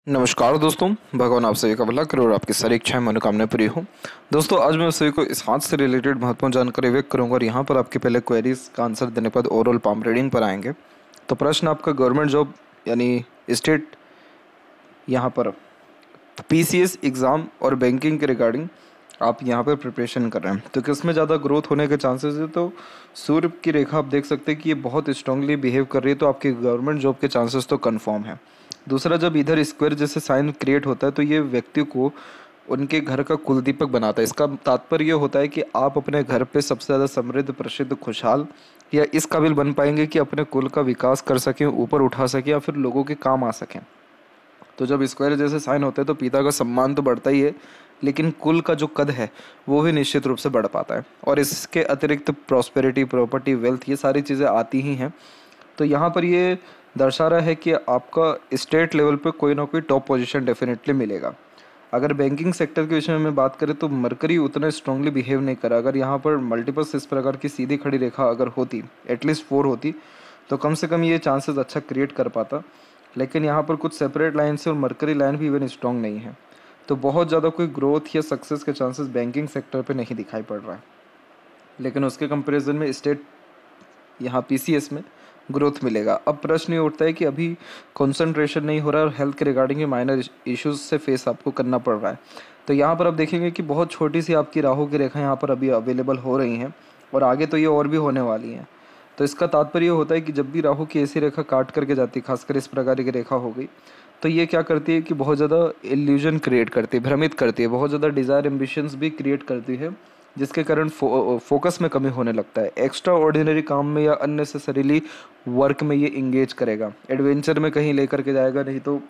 नमस्कार दोस्तों, भगवान आप सभी का भला करे और आपकी सारी इच्छाएं मनोकामनाएं पूरी हो। दोस्तों, आज मैं सभी को इस हाथ से रिलेटेड महत्वपूर्ण जानकारी व्यक्त करूंगा और यहाँ पर आपके पहले क्वेरीज का आंसर देने के बाद ओवरऑल पाम रीडिंग पर आएंगे। तो प्रश्न आपका गवर्नमेंट जॉब यानी स्टेट यहाँ पर पीसीएस एग्ज़ाम और बैंकिंग के रिगार्डिंग आप यहाँ पर प्रिपरेशन कर रहे हैं, तो किसमें ज़्यादा ग्रोथ होने के चांसेस है। तो सूर्य की रेखा आप देख सकते हैं कि ये बहुत स्ट्रांगली बिहेव कर रही है, तो आपकी गवर्नमेंट जॉब के चांसेस तो कन्फर्म है। दूसरा, जब इधर स्क्वायर जैसे साइन क्रिएट होता है तो ये व्यक्ति को उनके घर का कुलदीपक बनाता है। इसका तात्पर्य ये होता है कि आप अपने घर पे सबसे ज़्यादा समृद्ध, प्रसिद्ध, खुशहाल या इस काबिल बन पाएंगे कि अपने कुल का विकास कर सकें, ऊपर उठा सकें या फिर लोगों के काम आ सकें। तो जब स्क्वायर जैसे साइन होते हैं तो पिता का सम्मान तो बढ़ता ही है, लेकिन कुल का जो कद है वो भी निश्चित रूप से बढ़ पाता है। और इसके अतिरिक्त प्रॉस्पेरिटी, प्रॉपर्टी, वेल्थ, ये सारी चीज़ें आती ही हैं। तो यहाँ पर ये दर्शा रहा है कि आपका स्टेट लेवल पे कोई ना कोई टॉप पोजीशन डेफिनेटली मिलेगा। अगर बैंकिंग सेक्टर के विषय में बात करें तो मरकरी उतना स्ट्रांगली बिहेव नहीं करा। अगर यहाँ पर मल्टीपल्स इस प्रकार की सीधी खड़ी रेखा अगर होती, एटलीस्ट 4 होती, तो कम से कम ये चांसेस अच्छा क्रिएट कर पाता। लेकिन यहाँ पर कुछ सेपरेट लाइन से और मरकरी लाइन भी इवन स्ट्रांग नहीं है, तो बहुत ज़्यादा कोई ग्रोथ या सक्सेस के चांसेस बैंकिंग सेक्टर पे नहीं दिखाई पड़ रहा है। लेकिन उसके कंपैरिजन में स्टेट यहाँ पीसीएस में ग्रोथ मिलेगा। अब प्रश्न ये उठता है कि अभी कंसंट्रेशन नहीं हो रहा है और हेल्थ के रिगार्डिंग माइनर इश्यूज से फेस आपको करना पड़ रहा है। तो यहाँ पर आप देखेंगे कि बहुत छोटी सी आपकी राहु की रेखा यहाँ पर अभी अवेलेबल हो रही हैं और आगे तो ये और भी होने वाली हैं। तो इसका तात्पर्य ये होता है कि जब भी राहु की ऐसी रेखा काट करके जाती है, खासकर इस प्रकार की रेखा हो गई, तो ये क्या करती है कि बहुत ज़्यादा इल्यूजन क्रिएट करती है, भ्रमित करती है, बहुत ज़्यादा डिज़ायर, एम्बिशंस भी क्रिएट करती है, जिसके कारण फोकस में कमी होने लगता है। एक्स्ट्रा ऑर्डिनरी काम में या अननेसेसरीली वर्क में ये इंगेज करेगा, एडवेंचर में कहीं लेकर के जाएगा, नहीं तो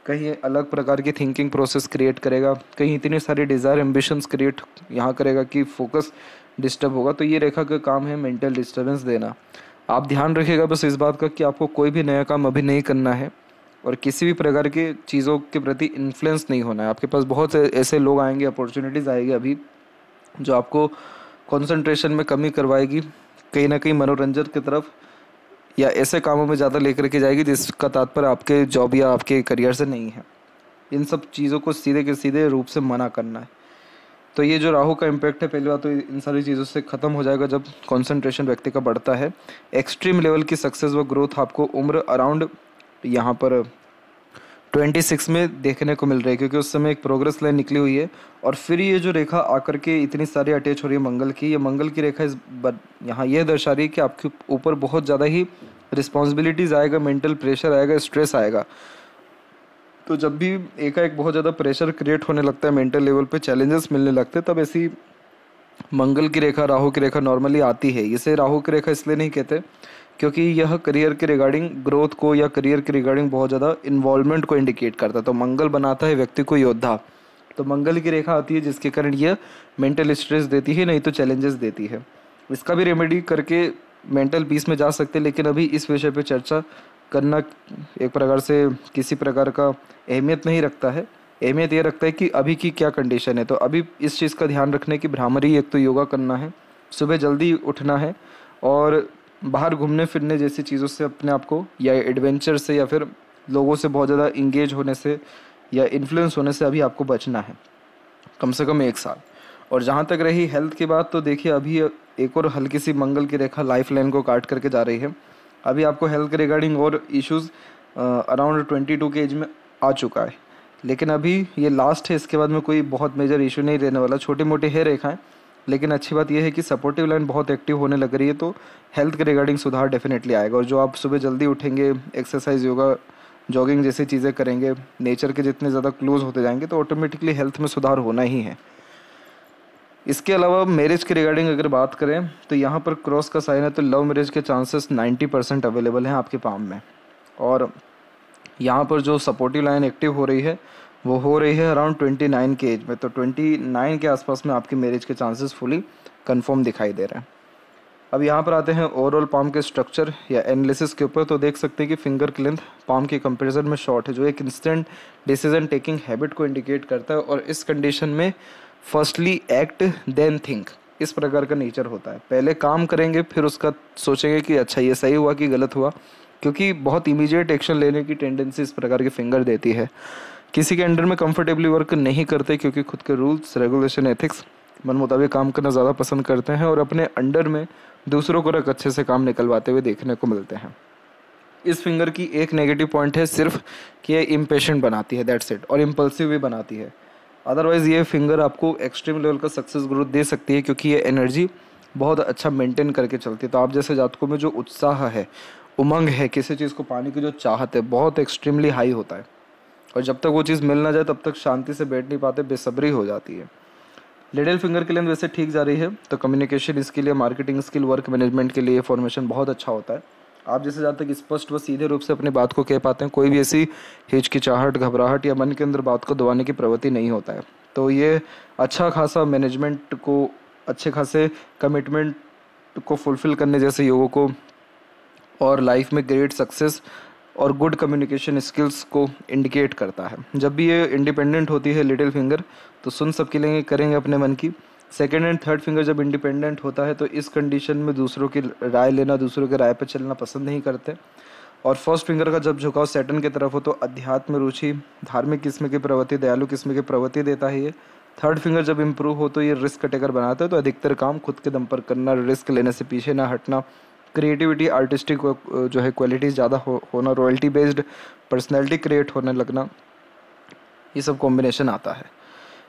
कहीं अलग प्रकार की थिंकिंग प्रोसेस क्रिएट करेगा, कहीं इतनी सारी डिज़ायर, एम्बिशंस क्रिएट यहाँ करेगा कि फोकस डिस्टर्ब होगा। तो ये रेखा का काम है मेंटल डिस्टर्बेंस देना। आप ध्यान रखिएगा बस इस बात का कि आपको कोई भी नया काम अभी नहीं करना है और किसी भी प्रकार के चीज़ों के प्रति इन्फ्लुएंस नहीं होना है। आपके पास बहुत से ऐसे लोग आएंगे, अपॉर्चुनिटीज़ आएगी अभी, जो आपको कंसंट्रेशन में कमी करवाएगी, कहीं ना कहीं मनोरंजन की तरफ या ऐसे कामों में ज़्यादा लेकर के जाएगी जिसका तात्पर्य आपके जॉब या आपके करियर से नहीं है। इन सब चीज़ों को सीधे के सीधे रूप से मना करना है। तो ये जो राहु का इम्पैक्ट है, पहली बात तो इन सारी चीज़ों से ख़त्म हो जाएगा जब कंसंट्रेशन व्यक्ति का बढ़ता है। एक्सट्रीम लेवल की सक्सेस व ग्रोथ आपको उम्र अराउंड यहाँ पर 26 में देखने को मिल रही है, क्योंकि उस समय एक प्रोग्रेस लाइन निकली हुई है। और फिर ये जो रेखा आकर के इतनी सारी अटैच हो रही है मंगल की, ये मंगल की रेखा यहाँ यह दर्शा रही है कि आपके ऊपर बहुत ज़्यादा ही रिस्पॉन्सिबिलिटीज़ आएगा, मेंटल प्रेशर आएगा, स्ट्रेस आएगा। तो जब भी एकाएक बहुत ज़्यादा प्रेशर क्रिएट होने लगता है, मेंटल लेवल पे चैलेंजेस मिलने लगते हैं, तब ऐसी मंगल की रेखा, राहु की रेखा नॉर्मली आती है। इसे राहु की रेखा इसलिए नहीं कहते क्योंकि यह करियर के रिगार्डिंग ग्रोथ को या करियर के रिगार्डिंग बहुत ज़्यादा इन्वॉल्वमेंट को इंडिकेट करता है। तो मंगल बनाता है व्यक्ति को योद्धा। तो मंगल की रेखा आती है जिसके कारण यह मेंटल स्ट्रेस देती है, नहीं तो चैलेंजेस देती है। इसका भी रेमेडी करके मेंटल पीस में जा सकते हैं, लेकिन अभी इस विषय पर चर्चा करना एक प्रकार से किसी प्रकार का अहमियत नहीं रखता है। अहमियत ये रखता है कि अभी की क्या कंडीशन है। तो अभी इस चीज़ का ध्यान रखने की भ्रामरी, एक तो योगा करना है, सुबह जल्दी उठना है और बाहर घूमने फिरने जैसी चीज़ों से अपने आप को, या एडवेंचर से या फिर लोगों से बहुत ज़्यादा इंगेज होने से या इन्फ्लुएंस होने से अभी आपको बचना है, कम से कम 1 साल। और जहाँ तक रही हेल्थ की बात, तो देखिए अभी एक और हल्की सी मंगल की रेखा लाइफ लाइन को काट करके जा रही है। अभी आपको हेल्थ के रिगार्डिंग और इश्यूज़ अराउंड 22 के एज में आ चुका है, लेकिन अभी ये लास्ट है, इसके बाद में कोई बहुत मेजर इशू नहीं रहने वाला। छोटी मोटी है रेखाएं, लेकिन अच्छी बात यह है कि सपोर्टिव लाइन बहुत एक्टिव होने लग रही है, तो हेल्थ के रिगार्डिंग सुधार डेफिनेटली आएगा। और जो आप सुबह जल्दी उठेंगे, एक्सरसाइज, योगा, जॉगिंग जैसी चीज़ें करेंगे, नेचर के जितने ज़्यादा क्लोज होते जाएंगे, तो ऑटोमेटिकली हेल्थ में सुधार होना ही है। इसके अलावा मैरिज के रिगार्डिंग अगर बात करें तो यहाँ पर क्रॉस का साइन है, तो लव मैरिज के चांसेस 90% अवेलेबल हैं आपके पाम में। और यहाँ पर जो सपोर्टिव लाइन एक्टिव हो रही है वो हो रही है अराउंड 29 के एज में। तो 29 के आसपास में आपकी मैरिज के चांसेस फुली कंफर्म दिखाई दे रहे हैं। अब यहाँ पर आते हैं ओवरऑल पाम के स्ट्रक्चर या एनालिसिस के ऊपर। तो देख सकते हैं कि फिंगर की लेंथ पाम के कंपैरिजन में शॉर्ट है, जो एक इंस्टेंट डिसीजन टेकिंग हैबिट को इंडिकेट करता है। और इस कंडीशन में फर्स्टली एक्ट देन थिंक, इस प्रकार का नेचर होता है। पहले काम करेंगे, फिर उसका सोचेंगे कि अच्छा ये सही हुआ कि गलत हुआ, क्योंकि बहुत इमीडिएट एक्शन लेने की टेंडेंसी इस प्रकार के फिंगर देती है। किसी के अंडर में कंफर्टेबली वर्क नहीं करते क्योंकि खुद के रूल्स रेगुलेशन एथिक्स मन मुताबिक काम करना ज़्यादा पसंद करते हैं और अपने अंडर में दूसरों को रख अच्छे से काम निकलवाते हुए देखने को मिलते हैं। इस फिंगर की एक नेगेटिव पॉइंट है सिर्फ कि ये इम्पेशेंट बनाती है, दैट्स इट, और इम्पल्सिव भी बनाती है। अदरवाइज़ ये फिंगर आपको एक्सट्रीम लेवल का सक्सेस ग्रोथ दे सकती है क्योंकि ये एनर्जी बहुत अच्छा मेंटेन करके चलती है। तो आप जैसे जातकों में जो उत्साह है, उमंग है, किसी चीज़ को पाने की जो चाहत है, बहुत एक्सट्रीमली हाई होता है और जब तक वो चीज़ मिल ना जाए तब तक शांति से बैठ नहीं पाते, बेसब्री हो जाती है। लिटिल फिंगर के लिए वैसे ठीक जा रही है, तो कम्युनिकेशन स्किल या मार्केटिंग स्किल, वर्क मैनेजमेंट के लिए फॉर्मेशन बहुत अच्छा होता है। आप जैसे जहाँ तक स्पष्ट व सीधे रूप से अपनी बात को कह पाते हैं, कोई भी ऐसी हिचकिचाहट, घबराहट या मन के अंदर बात को दबाने की प्रवृत्ति नहीं होता है। तो ये अच्छा खासा मैनेजमेंट को, अच्छे खासे कमिटमेंट को फुलफिल करने जैसे योगों को और लाइफ में ग्रेट सक्सेस और गुड कम्युनिकेशन स्किल्स को इंडिकेट करता है। जब भी ये इंडिपेंडेंट होती है लिटिल फिंगर, तो सुन सबके लिए करेंगे अपने मन की। सेकेंड एंड थर्ड फिंगर जब इंडिपेंडेंट होता है तो इस कंडीशन में दूसरों की राय लेना, दूसरों के राय पर चलना पसंद नहीं करते। और फर्स्ट फिंगर का जब झुकाव सैटर्न की तरफ हो तो अध्यात्म रुचि, धार्मिक किस्म की प्रवृत्ति, दयालु किस्म की प्रवृत्ति देता है ये। थर्ड फिंगर जब इम्प्रूव हो तो ये रिस्क टेकर बनाता है, तो अधिकतर काम खुद के दम पर करना, रिस्क लेने से पीछे ना हटना, क्रिएटिविटी, आर्टिस्टिक जो है क्वालिटीज़ ज़्यादा होना, रॉयल्टी बेस्ड पर्सनैलिटी क्रिएट होने लगना, ये सब कॉम्बिनेशन आता है।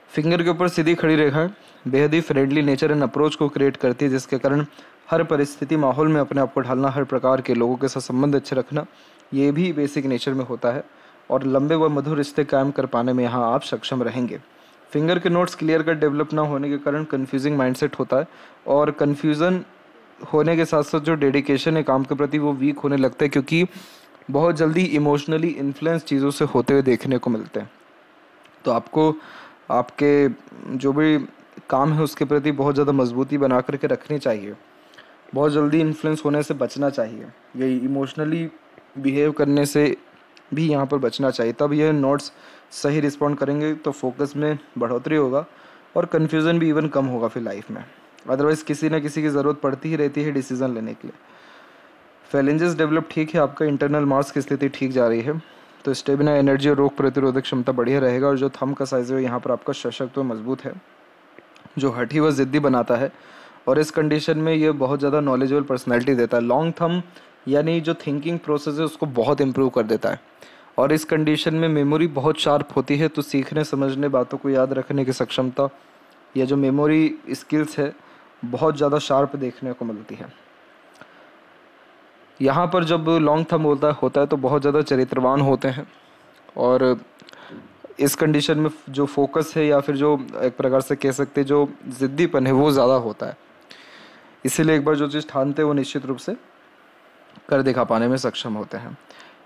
फिंगर के ऊपर सीधी खड़ी रेखा बेहद ही फ्रेंडली नेचर एंड अप्रोच को क्रिएट करती है, जिसके कारण हर परिस्थिति माहौल में अपने आप को ढालना, हर प्रकार के लोगों के साथ संबंध अच्छे रखना, ये भी बेसिक नेचर में होता है और लंबे व मधुर रिश्ते कायम कर पाने में यहाँ आप सक्षम रहेंगे। फिंगर के नोट्स क्लियर कट डेवलप ना होने के कारण कन्फ्यूजिंग माइंडसेट होता है और कन्फ्यूज़न होने के साथ साथ जो डेडिकेशन है काम के प्रति वो वीक होने लगता है, क्योंकि बहुत जल्दी इमोशनली इन्फ्लुएंस चीज़ों से होते हुए देखने को मिलते हैं। तो आपको आपके जो भी काम है उसके प्रति बहुत ज़्यादा मजबूती बना करके रखनी चाहिए, बहुत जल्दी इन्फ्लुएंस होने से बचना चाहिए, ये इमोशनली बिहेव करने से भी यहाँ पर बचना चाहिए, तब यह नोट्स सही रिस्पॉन्ड करेंगे तो फोकस में बढ़ोतरी होगा और कन्फ्यूज़न भी इवन कम होगा फिर लाइफ में। अदरवाइज़ किसी न किसी की ज़रूरत पड़ती ही रहती है डिसीज़न लेने के लिए। फैलेंजेस डेवलप ठीक है, आपका इंटरनल मार्क्स की स्थिति ठीक जा रही है, तो स्टेमिना, एनर्जी और रोग प्रतिरोधक क्षमता बढ़िया रहेगा और जो थंब का साइज है यहाँ पर आपका सशक्त व मजबूत है, जो हठी व ज़िद्दी बनाता है और इस कंडीशन में ये बहुत ज़्यादा नॉलेजेबल पर्सनैलिटी देता है। लॉन्ग थंब यानी जो थिंकिंग प्रोसेस है उसको बहुत इम्प्रूव कर देता है और इस कंडीशन में मेमोरी बहुत शार्प होती है, तो सीखने समझने, बातों को याद रखने की सक्षमता या जो मेमोरी स्किल्स है बहुत ज़्यादा शार्प देखने को मिलती है। यहाँ पर जब लॉन्ग थंब होता है तो बहुत ज़्यादा चरित्रवान होते हैं और इस कंडीशन में जो फोकस है या फिर जो एक प्रकार से कह सकते हैं जो ज़िद्दीपन है वो ज़्यादा होता है, इसीलिए एक बार जो चीज़ ठानते हैं वो निश्चित रूप से कर दिखा पाने में सक्षम होते हैं।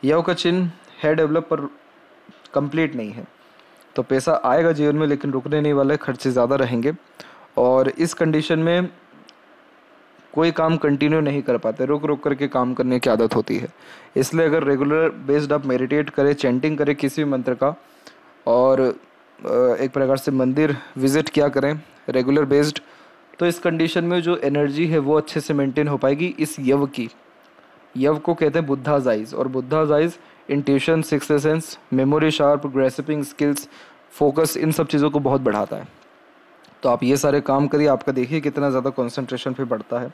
यव का चिन्ह है डेवलप पर कंप्लीट नहीं है, तो पैसा आएगा जीवन में लेकिन रुकने नहीं वाला है, खर्चे ज़्यादा रहेंगे और इस कंडीशन में कोई काम कंटिन्यू नहीं कर पाते, रुक रुक करके काम करने की आदत होती है। इसलिए अगर रेगुलर बेस्ड आप मेडिटेट करें, चैंटिंग करें किसी भी मंत्र का और एक प्रकार से मंदिर विजिट किया करें रेगुलर बेस्ड, तो इस कंडीशन में जो एनर्जी है वो अच्छे से मेंटेन हो पाएगी। इस यव की, यव को कहते हैं बुद्धाज आइज और Buddha's eyes intuition, sixth sense, memory sharp, grasping skills, focus, इन सब चीज़ों को बहुत बढ़ाता है। तो आप ये सारे काम करिए, आपका देखिए कितना ज़्यादा कंसंट्रेशन फिर बढ़ता है।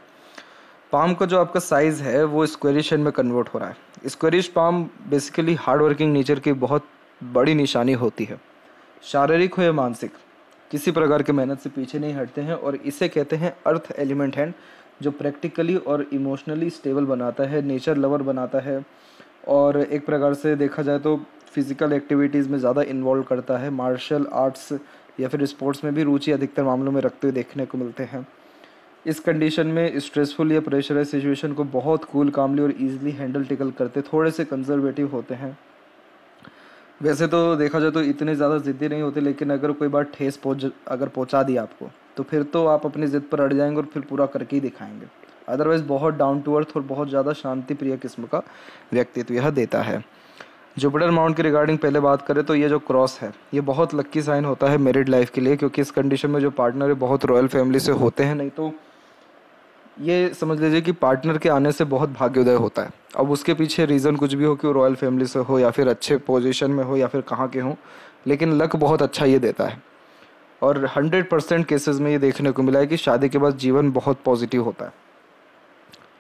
पाम का जो आपका साइज़ है वो स्क्वेरिश में कन्वर्ट हो रहा है। Squarish palm basically hard working nature की बहुत बड़ी निशानी होती है। शारीरिक हो या मानसिक, किसी प्रकार की मेहनत से पीछे नहीं हटते हैं और इसे कहते हैं अर्थ एलिमेंट हैंड, जो प्रैक्टिकली और इमोशनली स्टेबल बनाता है, नेचर लवर बनाता है और एक प्रकार से देखा जाए तो फिज़िकल एक्टिविटीज़ में ज़्यादा इन्वॉल्व करता है। मार्शल आर्ट्स या फिर स्पोर्ट्स में भी रुचि अधिकतर मामलों में रखते हुए देखने को मिलते हैं। इस कंडीशन में स्ट्रेसफुल या प्रेशराइज सिचुएशन को बहुत कूल, कामली और ईजिली हैंडल टेकल करते, थोड़े से कंजर्वेटिव होते हैं। वैसे तो देखा जाए तो इतने ज़्यादा ज़िद्दी नहीं होते, लेकिन अगर कोई बात ठेस अगर पहुंचा दी आपको तो फिर तो आप अपनी ज़िद पर अड़ जाएंगे और फिर पूरा करके ही दिखाएंगे। अदरवाइज़ बहुत डाउन टू अर्थ और बहुत ज़्यादा शांति प्रिय किस्म का व्यक्तित्व यह देता है। जुपिटर माउंट की रिगार्डिंग पहले बात करें तो ये जो क्रॉस है ये बहुत लक्की साइन होता है मैरिड लाइफ के लिए, क्योंकि इस कंडीशन में जो पार्टनर है बहुत रॉयल फैमिली से होते हैं, नहीं तो ये समझ लीजिए कि पार्टनर के आने से बहुत भाग्योदय होता है अब उसके पीछे रीज़न कुछ भी हो कि वो रॉयल फैमिली से हो या फिर अच्छे पोजीशन में हो या फिर कहाँ के हों, लेकिन लक बहुत अच्छा ये देता है। और 100% केसेस में ये देखने को मिला है कि शादी के बाद जीवन बहुत पॉजिटिव होता है।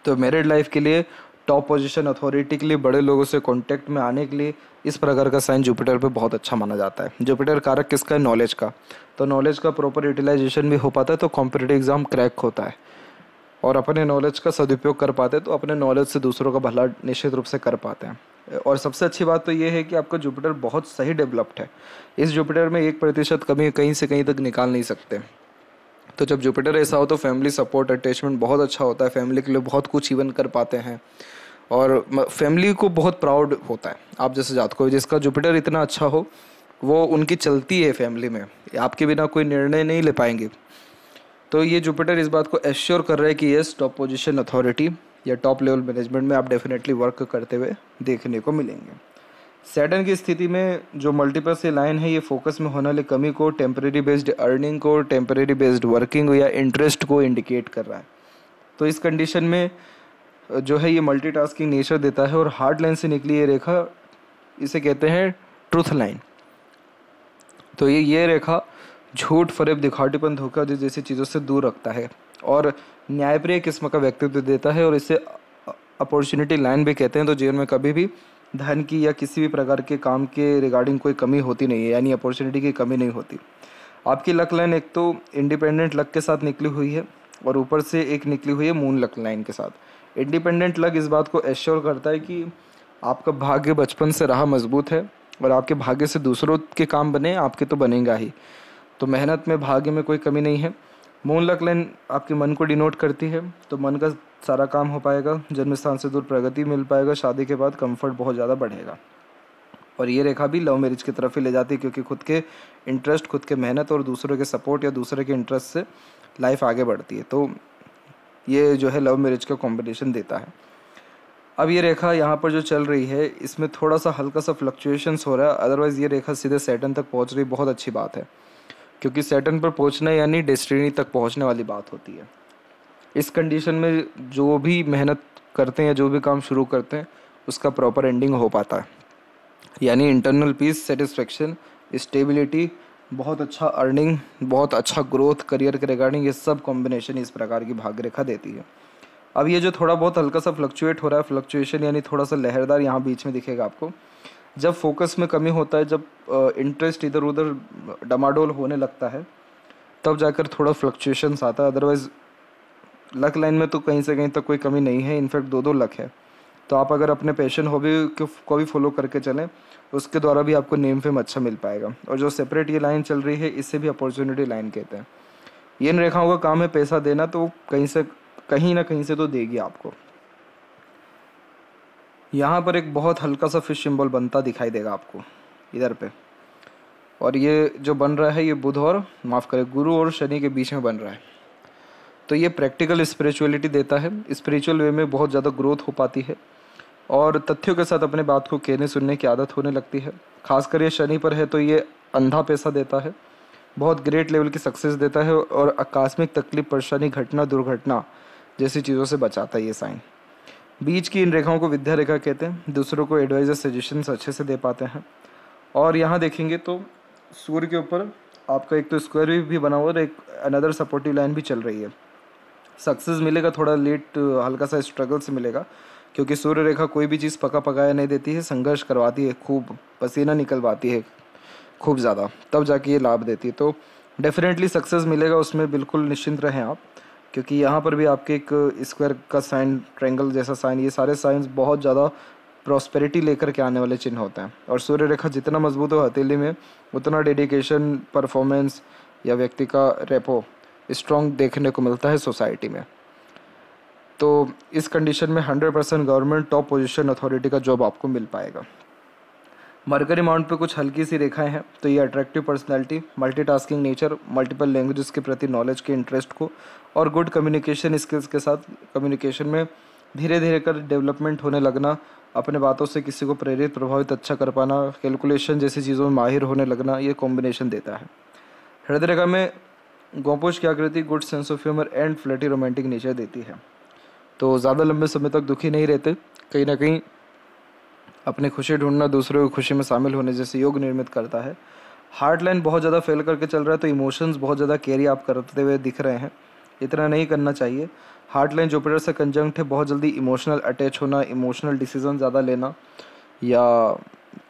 तो मैरिड लाइफ के लिए, टॉप पोजीशन अथॉरिटी के लिए, बड़े लोगों से कांटेक्ट में आने के लिए इस प्रकार का साइन जुपिटर पे बहुत अच्छा माना जाता है। जुपिटर कारक किसका है? नॉलेज का। तो नॉलेज का प्रॉपर यूटिलाइजेशन भी हो पाता है तो कॉम्पिटिटिव एग्जाम क्रैक होता है, और अपने नॉलेज का सदुपयोग कर पाते हैं तो अपने नॉलेज से दूसरों का भला निश्चित रूप से कर पाते हैं। और सबसे अच्छी बात तो ये है कि आपका जुपिटर बहुत सही डेवलप्ड है। इस जुपिटर में 1% कमी कहीं से कहीं तक निकाल नहीं सकते। तो जब जुपिटर ऐसा हो तो फैमिली सपोर्ट, अटैचमेंट बहुत अच्छा होता है, फैमिली के लिए बहुत कुछ इवन कर पाते हैं, और फैमिली को बहुत प्राउड होता है आप जैसे जातक को। जिसका जुपिटर इतना अच्छा हो वो उनकी चलती है फैमिली में, आपके बिना कोई निर्णय नहीं ले पाएंगे। तो ये जुपिटर इस बात को एश्योर कर रहा है कि यस, टॉप पोजीशन अथॉरिटी या टॉप लेवल मैनेजमेंट में आप डेफिनेटली वर्क करते हुए देखने को मिलेंगे। सैटर्न की स्थिति में जो मल्टीपल से लाइन है, ये फोकस में होने वाली कमी को, टेम्परेरी बेस्ड अर्निंग को, टेम्परेरी बेस्ड वर्किंग या इंटरेस्ट को इंडिकेट कर रहा है। तो इस कंडीशन में जो है ये मल्टीटास्किंग नेचर देता है। और हार्ड लाइन से निकली ये रेखा, इसे कहते हैं ट्रूथ लाइन। तो ये रेखा झूठ, फरेब, दिखावटीपन, धोखा जैसी चीज़ों से दूर रखता है और न्यायप्रिय किस्म का व्यक्तित्व देता है, और इसे अपॉर्चुनिटी लाइन भी कहते हैं। तो जीवन में कभी भी धन की या किसी भी प्रकार के काम के रिगार्डिंग कोई कमी होती नहीं है, यानी अपॉर्चुनिटी की कमी नहीं होती। आपकी लक लाइन एक तो इंडिपेंडेंट लक के साथ निकली हुई है और ऊपर से एक निकली हुई है मून लक लाइन के साथ। इंडिपेंडेंट लक इस बात को एश्योर करता है कि आपका भाग्य बचपन से रहा मजबूत है और आपके भाग्य से दूसरों के काम बने, आपके तो बनेगा ही। तो मेहनत में, भाग्य में कोई कमी नहीं है। मून लक लाइन आपके मन को डिनोट करती है, तो मन का सारा काम हो पाएगा, जन्म स्थान से दूर प्रगति मिल पाएगा, शादी के बाद कंफर्ट बहुत ज़्यादा बढ़ेगा। और ये रेखा भी लव मैरिज की तरफ ही ले जाती है, क्योंकि खुद के इंटरेस्ट, खुद के मेहनत और दूसरों के सपोर्ट या दूसरे के इंटरेस्ट से लाइफ आगे बढ़ती है। तो ये जो है लव मैरिज का कॉम्बिनेशन देता है। अब ये रेखा यहाँ पर जो चल रही है, इसमें थोड़ा सा हल्का सा फ्लक्चुएशंस हो रहा है, अदरवाइज़ ये रेखा सीधे सैटर्न तक पहुँच रही, बहुत अच्छी बात है, क्योंकि सैटर्न पर पहुँचना यानी डेस्टिनी तक पहुँचने वाली बात होती है। इस कंडीशन में जो भी मेहनत करते हैं या जो भी काम शुरू करते हैं उसका प्रॉपर एंडिंग हो पाता है, यानी इंटरनल पीस, सेटिस्फेक्शन, स्टेबिलिटी, बहुत अच्छा अर्निंग, बहुत अच्छा ग्रोथ करियर के रिगार्डिंग, ये सब कॉम्बिनेशन इस प्रकार की भाग्य रेखा देती है। अब ये जो थोड़ा बहुत हल्का सा फ्लक्चुएट हो रहा है, फ्लक्चुएशन यानी थोड़ा सा लहरदार यहाँ बीच में दिखेगा आपको। जब फोकस में कमी होता है, जब इंटरेस्ट इधर उधर डमाडोल होने लगता है, तब जाकर थोड़ा फ्लक्चुएशंस आता है। अदरवाइज लक लाइन में तो कहीं से कहीं तक कोई कमी नहीं है, इनफैक्ट दो लक है। तो आप अगर अपने पैशन हॉबी को भी फॉलो करके चलें, उसके द्वारा भी आपको नेम फेम अच्छा मिल पाएगा। और जो सेपरेट ये लाइन चल रही है, इससे भी अपॉर्चुनिटी लाइन कहते हैं। ये इन रेखाओं का काम है पैसा देना, तो कहीं ना कहीं से तो देगी आपको। यहाँ पर एक बहुत हल्का सा फिश सिंबल बनता दिखाई देगा आपको इधर पे, और ये जो बन रहा है ये बुध और गुरु और शनि के बीच में बन रहा है। तो ये प्रैक्टिकल स्पिरिचुअलिटी देता है, स्पिरिचुअल वे में बहुत ज़्यादा ग्रोथ हो पाती है और तथ्यों के साथ अपने बात को कहने सुनने की आदत होने लगती है। खासकर ये शनि पर है तो ये अंधा पैसा देता है, बहुत ग्रेट लेवल की सक्सेस देता है और आकस्मिक तकलीफ, परेशानी, घटना, दुर्घटना जैसी चीज़ों से बचाता है ये साइन। बीच की इन रेखाओं को विद्या रेखा कहते हैं, दूसरों को एडवाइजर, सजेशंस अच्छे से दे पाते हैं। और यहाँ देखेंगे तो सूर्य के ऊपर आपका एक तो स्क्वायर भी बना हुआ और एक अनदर सपोर्टिव लाइन भी चल रही है। सक्सेस मिलेगा, थोड़ा लेट, हल्का सा स्ट्रगल से मिलेगा, क्योंकि सूर्य रेखा कोई भी चीज़ पका पकाया नहीं देती है, संघर्ष करवाती है, खूब पसीना निकलवाती है खूब ज़्यादा, तब जाके ये लाभ देती है। तो डेफिनेटली सक्सेस मिलेगा, उसमें बिल्कुल निश्चिंत रहें आप, क्योंकि यहाँ पर भी आपके एक स्क्वायर का साइन, ट्रायंगल जैसा साइन, ये सारे साइंस बहुत ज़्यादा प्रॉस्पेरिटी लेकर के आने वाले चिन्ह होते हैं। और सूर्य रेखा जितना मजबूत हो हथेली में, उतना डेडिकेशन, परफॉर्मेंस या व्यक्ति का रेपो स्ट्रॉन्ग देखने को मिलता है सोसाइटी में। तो इस कंडीशन में 100% गवर्नमेंट टॉप पोजीशन अथॉरिटी का जॉब आपको मिल पाएगा। मरकरी माउंट पे कुछ हल्की सी रेखाएं हैं, तो ये attractive personality, multitasking nature, multiple languages के प्रति नॉलेज के इंटरेस्ट को और गुड कम्युनिकेशन स्किल्स के साथ कम्युनिकेशन में धीरे धीरे कर डेवलपमेंट होने लगना, अपने बातों से किसी को प्रेरित, प्रभावित अच्छा कर पाना, कैलकुलेशन जैसी चीज़ों में माहिर होने लगना, ये कॉम्बिनेशन देता है। हृदय रेखा में गोपोष की आकृति good sense of humour and flirty romantic nature देती है। तो ज़्यादा लंबे समय तक दुखी नहीं रहते, कहीं ना कहीं अपनी खुशी ढूंढना दूसरों की खुशी में शामिल होने जैसे योग निर्मित करता है। हार्ट लाइन बहुत ज़्यादा फेल करके चल रहा है तो इमोशंस बहुत ज़्यादा कैरी आप करते हुए दिख रहे हैं, इतना नहीं करना चाहिए। हार्ट लाइन जुपिटर से कंजंक्ट है, बहुत जल्दी इमोशनल अटैच होना, इमोशनल डिसीजन ज़्यादा लेना या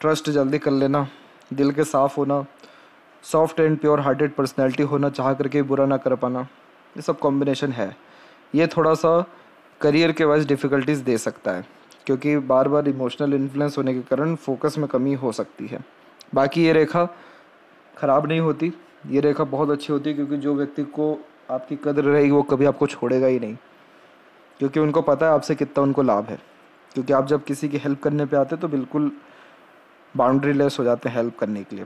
ट्रस्ट जल्दी कर लेना, दिल के साफ़ होना, soft and pure hearted personality होना, चाह करके बुरा ना कर पाना, ये सब कॉम्बिनेशन है। ये थोड़ा सा करियर के वाइज डिफ़िकल्टीज दे सकता है क्योंकि बार बार इमोशनल इन्फ्लुएंस होने के कारण फोकस में कमी हो सकती है। बाकी ये रेखा ख़राब नहीं होती, ये रेखा बहुत अच्छी होती है क्योंकि जो व्यक्ति को आपकी कदर रहेगी वो कभी आपको छोड़ेगा ही नहीं, क्योंकि उनको पता है आपसे कितना उनको लाभ है। क्योंकि आप जब किसी की हेल्प करने पे आते तो बिल्कुल बाउंड्री लेस हो जाते हैं हेल्प करने के लिए।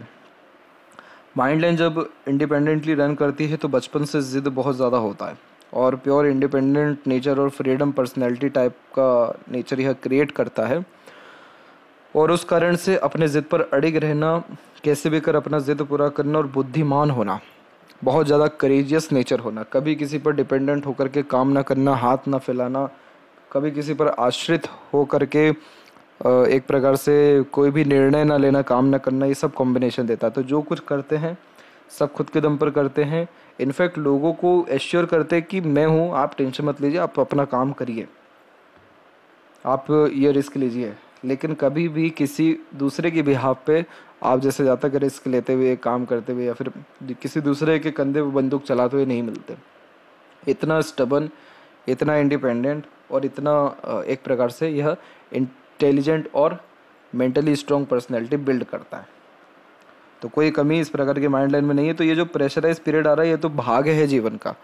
माइंड लाइन जब इंडिपेंडेंटली रन करती है तो बचपन से ज़िद बहुत ज़्यादा होता है और प्योर इंडिपेंडेंट नेचर और फ्रीडम पर्सनैलिटी टाइप का नेचर यह क्रिएट करता है। और उस कारण से अपने ज़िद पर अड़िग रहना, कैसे भी कर अपना ज़िद पूरा करना और बुद्धिमान होना, बहुत ज़्यादा करेजियस नेचर होना, कभी किसी पर डिपेंडेंट होकर के काम ना करना, हाथ ना फैलाना, कभी किसी पर आश्रित हो करके एक प्रकार से कोई भी निर्णय ना लेना, काम ना करना, ये सब कॉम्बिनेशन देता है। तो जो कुछ करते हैं सब खुद के दम पर करते हैं। इनफैक्ट लोगों को एश्योर करते हैं कि मैं हूँ, आप टेंशन मत लीजिए, आप अपना काम करिए, आप ये रिस्क लीजिए। लेकिन कभी भी किसी दूसरे की बिहाफ पे आप जैसे ज़्यादा रिस्क लेते हुए, काम करते हुए या फिर किसी दूसरे के कंधे पे बंदूक चलाते हुए नहीं मिलते। इतना स्टबन, इतना इंडिपेंडेंट और इतना एक प्रकार से यह इंटेलिजेंट और मेंटली स्ट्रॉन्ग पर्सनैलिटी बिल्ड करता है। तो कोई कमी इस प्रकार के माइंड लाइन में नहीं है। तो ये जो प्रेशराइज पीरियड आ रहा है ये तो भाग्य है जीवन का,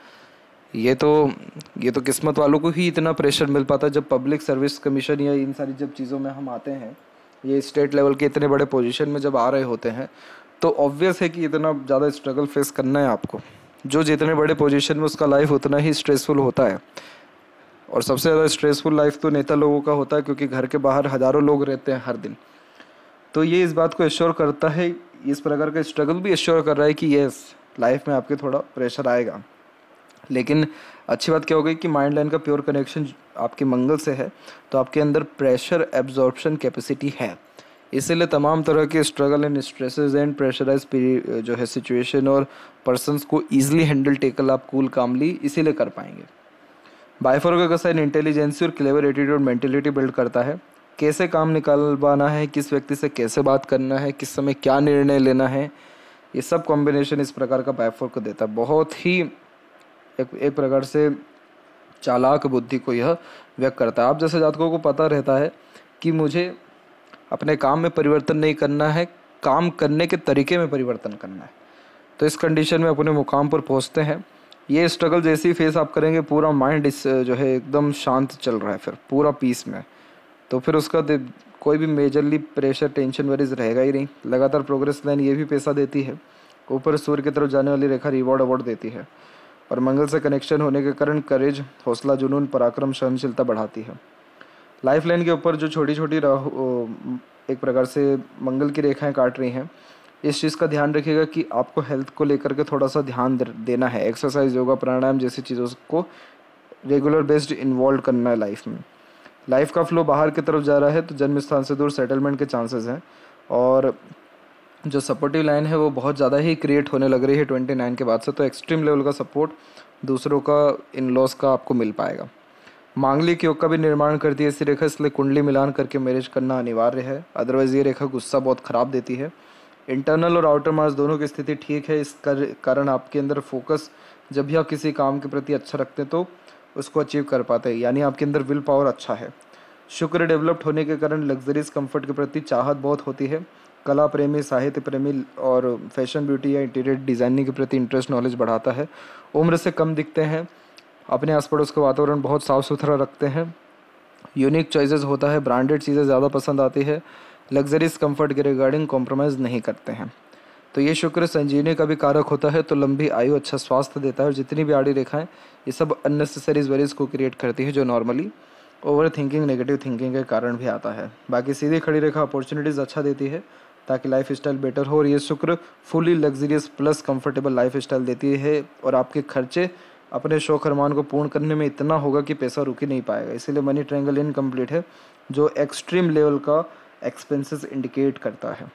ये तो किस्मत वालों को ही इतना प्रेशर मिल पाता है। जब पब्लिक सर्विस कमीशन या इन सारी जब चीज़ों में हम आते हैं, ये स्टेट लेवल के इतने बड़े पोजीशन में जब आ रहे होते हैं तो ऑब्वियस है कि इतना ज़्यादा स्ट्रगल फेस करना है आपको। जो जितने बड़े पोजीशन में उसका लाइफ उतना ही स्ट्रेसफुल होता है। और सबसे ज़्यादा स्ट्रेसफुल लाइफ तो नेता लोगों का होता है क्योंकि घर के बाहर हज़ारों लोग रहते हैं हर दिन। तो ये इस बात को एश्योर करता है, इस प्रकार का स्ट्रगल भी एश्योर कर रहा है कि यस लाइफ में आपके थोड़ा प्रेशर आएगा। लेकिन अच्छी बात क्या हो गई कि माइंड लाइन का प्योर कनेक्शन आपके मंगल से है, तो आपके अंदर प्रेशर एब्जॉर्प्शन कैपेसिटी है। इसीलिए तमाम तरह के struggle and stresses and pressurize जो है सिचुएशन और पर्सन्स को ईजिली हैंडल टेकल आप कूल कामली इसीलिए कर पाएंगे। बाइफोरल का साइन इंटेलिजेंसी और क्लेवर एटीट्यूड मेंटेलिटी बिल्ड करता है। कैसे काम निकालवाना है, किस व्यक्ति से कैसे बात करना है, किस समय क्या निर्णय लेना है, ये सब कॉम्बिनेशन इस प्रकार का बाइफोर को देता है। बहुत ही एक प्रकार से चालाक बुद्धि को यह व्यक्त करता है। आप जैसे जातकों को पता रहता है कि मुझे अपने काम में परिवर्तन नहीं करना है, काम करने के तरीके में परिवर्तन करना है, तो इस कंडीशन में अपने मुकाम पर पहुंचते हैं। ये स्ट्रगल जैसे ही फेस आप करेंगे पूरा माइंड इस जो है एकदम शांत चल रहा है, फिर पूरा पीस में, तो फिर उसका कोई भी मेजरली प्रेशर टेंशन वरीज रहेगा ही नहीं। लगातार प्रोग्रेस लाइन ये भी पैसा देती है। ऊपर सूर्य की तरफ जाने वाली रेखा रिवॉर्ड अवार्ड देती है और मंगल से कनेक्शन होने के कारण करेज, हौसला, जुनून, पराक्रम, सहनशीलता बढ़ाती है। लाइफ लाइन के ऊपर जो छोटी छोटी एक प्रकार से मंगल की रेखाएं काट रही हैं, इस चीज़ का ध्यान रखिएगा कि आपको हेल्थ को लेकर के थोड़ा सा ध्यान देना है। एक्सरसाइज, योगा, प्राणायाम जैसी चीज़ों को रेगुलर बेस्ड इन्वॉल्व करना है लाइफ में। लाइफ का फ्लो बाहर की तरफ जा रहा है तो जन्म स्थान से दूर सेटलमेंट के चांसेस हैं और जो सपोर्टिव लाइन है वो बहुत ज़्यादा ही क्रिएट होने लग रही है 29 के बाद से। तो एक्सट्रीम लेवल का सपोर्ट दूसरों का, इन लॉस का आपको मिल पाएगा। मांगलिक योग का भी निर्माण करती है ऐसी रेखा, इसलिए कुंडली मिलान करके मैरिज करना अनिवार्य है। अदरवाइज़ ये रेखा गुस्सा बहुत ख़राब देती है। इंटरनल और आउटर मास दोनों की स्थिति ठीक है, इस कारण आपके अंदर फोकस, जब भी आप किसी काम के प्रति अच्छा रखते हैं तो उसको अचीव कर पाते हैं, यानी आपके अंदर विल पावर अच्छा है। शुक्र डेवलप्ड होने के कारण लग्जरीज कंफर्ट के प्रति चाहत बहुत होती है। कला प्रेमी, साहित्य प्रेमी और फैशन, ब्यूटी या इंटीरियर डिज़ाइनिंग के प्रति इंटरेस्ट, नॉलेज बढ़ाता है। उम्र से कम दिखते हैं, अपने आस पड़ोस का वातावरण बहुत साफ़ सुथरा रखते हैं। यूनिक चॉइसेस होता है, ब्रांडेड चीज़ें ज़्यादा पसंद आती है। लग्जरीज कंफर्ट के रिगार्डिंग कॉम्प्रोमाइज़ नहीं करते हैं। तो ये शुक्र संजीवनी का भी कारक होता है, तो लंबी आयु, अच्छा स्वास्थ्य देता है। और जितनी भी आड़ी रेखाएं ये सब अननेसेसरीज वरीज को क्रिएट करती है जो normally over thinking, negative thinking के कारण भी आता है। बाकी सीधी खड़ी रेखा अपॉर्चुनिटीज़ अच्छा देती है ताकि लाइफ स्टाइल बेटर हो। और ये शुक्र fully luxurious plus comfortable life style देती है और आपके खर्चे अपने शौक अरमान को पूर्ण करने में इतना होगा कि पैसा रुक ही नहीं पाएगा। इसीलिए मनी ट्रायंगल इनकम्प्लीट है। जो एक्सट्रीम लेवल का एक्सपेंसेस इंडिकेट करता है।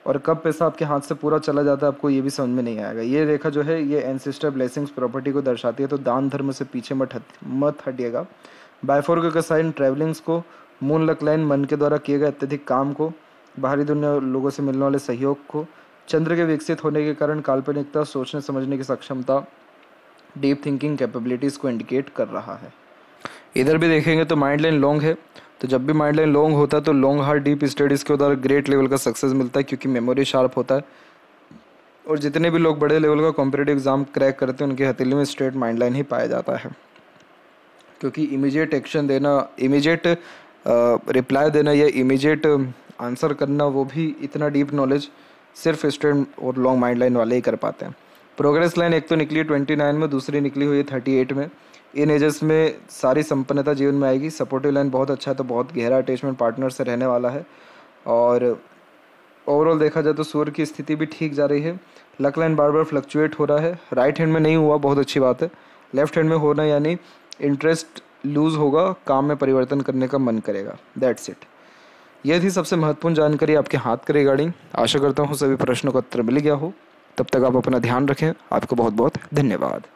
और कब पैसा आपके हाथ से पूरा चला जाता है आपको ये भी समझ में नहीं आएगा। ये रेखा जो है ये एंसेस्टर ब्लेसिंग्स प्रॉपर्टी को दर्शाती है, तो दान धर्म से पीछे मत हटिएगा। बायफोर का साइन ट्रैवलिंग्स को, मून लक लाइन मन के द्वारा किए गए अत्यधिक काम को, बाहरी दुनिया लोगों से मिलने वाले सहयोग को, चंद्र के विकसित होने के कारण काल्पनिकता, सोचने समझने की सक्षमता, डीप थिंकिंग कैपेबिलिटीज़ को इंडिकेट कर रहा है। इधर भी देखेंगे तो माइंड लाइन लॉन्ग है, तो जब भी माइंड लाइन लॉन्ग होता है तो लॉन्ग हार्ड डीप स्टडीज़ के द्वारा ग्रेट लेवल का सक्सेस मिलता है, क्योंकि मेमोरी शार्प होता है। और जितने भी लोग बड़े लेवल का कॉम्पिटिटिव एग्जाम क्रैक करते हैं उनकी हथेली में स्ट्रेट माइंड लाइन ही पाया जाता है, क्योंकि इमीडिएट एक्शन देना, इमीडिएट रिप्लाई देना या इमीडिएट आंसर करना, वो भी इतना डीप नॉलेज सिर्फ स्ट्रेट और लॉन्ग माइंड लाइन वाले ही कर पाते हैं। प्रोग्रेस लाइन एक तो निकली 29 में, दूसरी निकली हुई है 38 में। इन एजेस में सारी संपन्नता जीवन में आएगी। सपोर्टिव लाइन बहुत अच्छा है, तो बहुत गहरा अटैचमेंट पार्टनर से रहने वाला है। और ओवरऑल देखा जाए तो सूर्य की स्थिति भी ठीक जा रही है। लक लाइन बार बार फ्लक्चुएट हो रहा है, राइट हैंड में नहीं हुआ, बहुत अच्छी बात है। लेफ्ट हैंड में होना यानी इंटरेस्ट लूज होगा, काम में परिवर्तन करने का मन करेगा। That's it. यह थी सबसे महत्वपूर्ण जानकारी आपके हाथ के रिगार्डिंग। आशा करता हूँ सभी प्रश्नों का उत्तर मिल गया हो। तब तक आप अपना ध्यान रखें। आपको बहुत बहुत धन्यवाद।